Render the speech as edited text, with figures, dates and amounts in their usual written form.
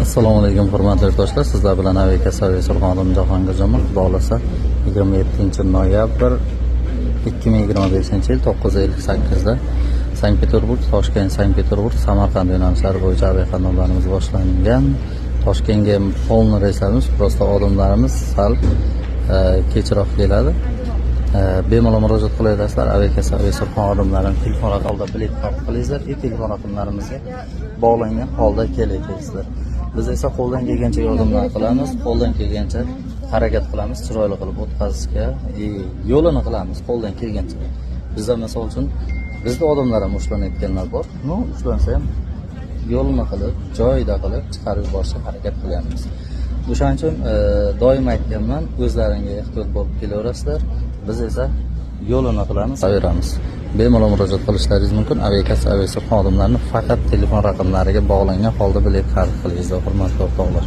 Assalomu alaykum hurmatli yurtdoshlar. Sizlar bilan Aviaka Service Surxondaryo Jahongirjon. Xudo xolasa 27-noyabr 2025-yil 9:58 da Sankt-Peterburg, Toshkent, Sankt-Peterburg, Samarqand yo'nalishlari bo'yicha aviaqatnovlarimiz boshlangan. Toshkentga polni reyslarimiz, prosta odamlarimiz sal kechroq keladi. Bemalol murojaat qilaverasizlar. Aviaka Service Surxondaryoning telefon raqamida bilet qilingizlar. Telefon raqamlarimizga bog'langan holda kelaverasizlar. Biz esa qo'ldan kelgancha yordamlar qilamiz, qo'ldan kelgancha harakat qilamiz, chiroyli qilib o'tkazishga, yo'lini qilamiz qo'ldan kelgancha. Bizda misol uchun bizda odamlar ham ushlanayotganlar bor. Ushlansa ham yo'lini qilib, joyida qilib chiqarib yuborishga harakat qilyapmiz. O'shaning uchun doim aytganman, o'zlaringga ehtiyot bo'lib kelaverasizlar. Biz esa yo'lini qilamiz, qaveramiz. Bemalol murojaat qilishlaringiz mumkin. Aviaka Service xodimlarini faqat telefon raqamlariga bog'langan holda bilet xarid qilingizlar, hurmatli o'rtoqlar.